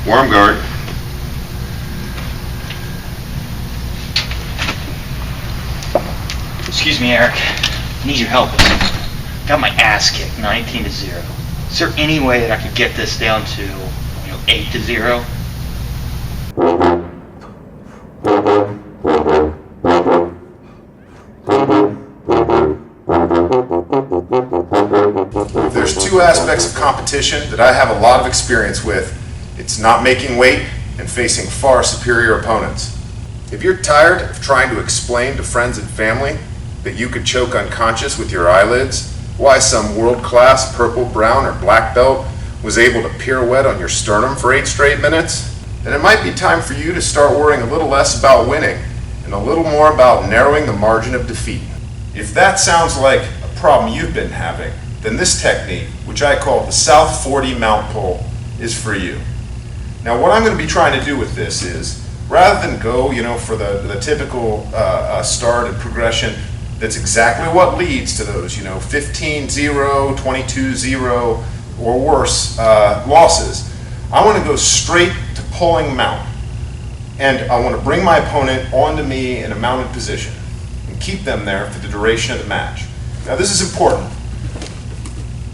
Warm guard. Excuse me, Eric. I need your help. Got my ass kicked 19-0. Is there any way that I could get this down to, 8-0? There's two aspects of competition that I have a lot of experience with. It's not making weight and facing far superior opponents. If you're tired of trying to explain to friends and family that you could choke unconscious with your eyelids, why some world-class purple, brown, or black belt was able to pirouette on your sternum for 8 straight minutes, then it might be time for you to start worrying a little less about winning and a little more about narrowing the margin of defeat. If that sounds like a problem you've been having, then this technique, which I call the South 40 mount pull, is for you. Now what I'm going to be trying to do with this is, rather than go, for the typical start and progression, that's exactly what leads to those, 15-0, 22-0, or worse losses. I want to go straight to pulling mount. And I want to bring my opponent onto me in a mounted position and keep them there for the duration of the match. Now this is important.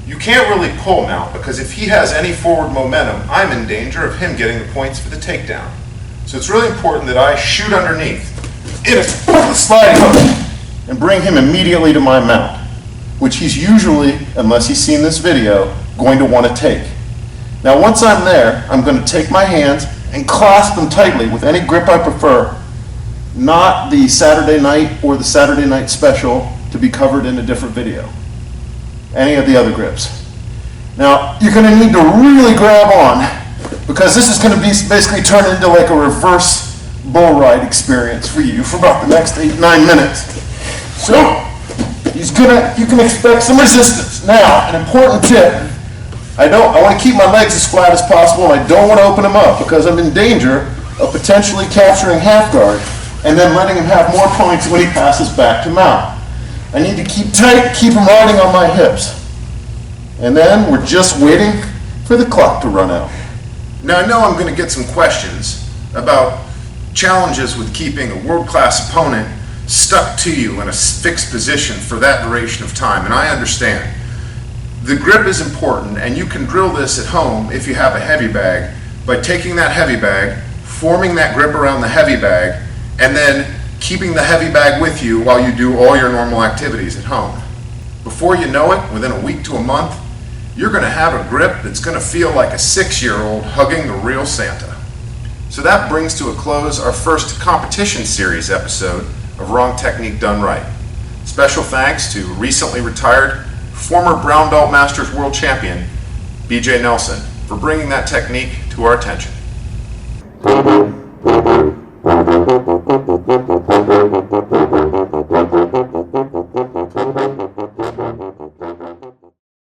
You can't really pull mount because if he has any forward momentum, I'm in danger of him getting the points for the takedown. So it's really important that I shoot underneath in a sliding hook and bring him immediately to my mount, which he's usually, unless he's seen this video, going to want to take. Now once I'm there, I'm going to take my hands and clasp them tightly with any grip I prefer, not the Saturday night or the Saturday night special to be covered in a different video. Any of the other grips. Now you're going to need to really grab on because this is going to be basically turn into like a reverse bull ride experience for you for about the next 8-9 minutes. So you can expect some resistance. Now, an important tip, I want to keep my legs as flat as possible and I don't want to open them up because I'm in danger of potentially capturing half guard and then letting him have more points when he passes back to mount. I need to keep tight, keep him riding on my hips. And then we're just waiting for the clock to run out. Now I know I'm going to get some questions about challenges with keeping a world-class opponent stuck to you in a fixed position for that duration of time, and I understand. The grip is important, and you can drill this at home if you have a heavy bag by taking that heavy bag, forming that grip around the heavy bag, and then keeping the heavy bag with you while you do all your normal activities at home. Before you know it, within a week to a month, you're going to have a grip that's going to feel like a 6-year-old hugging the real Santa. So that brings to a close our first competition series episode of Wrong Technique Done Right. Special thanks to recently retired former brown belt masters world champion BJ Nelson for bringing that technique to our attention.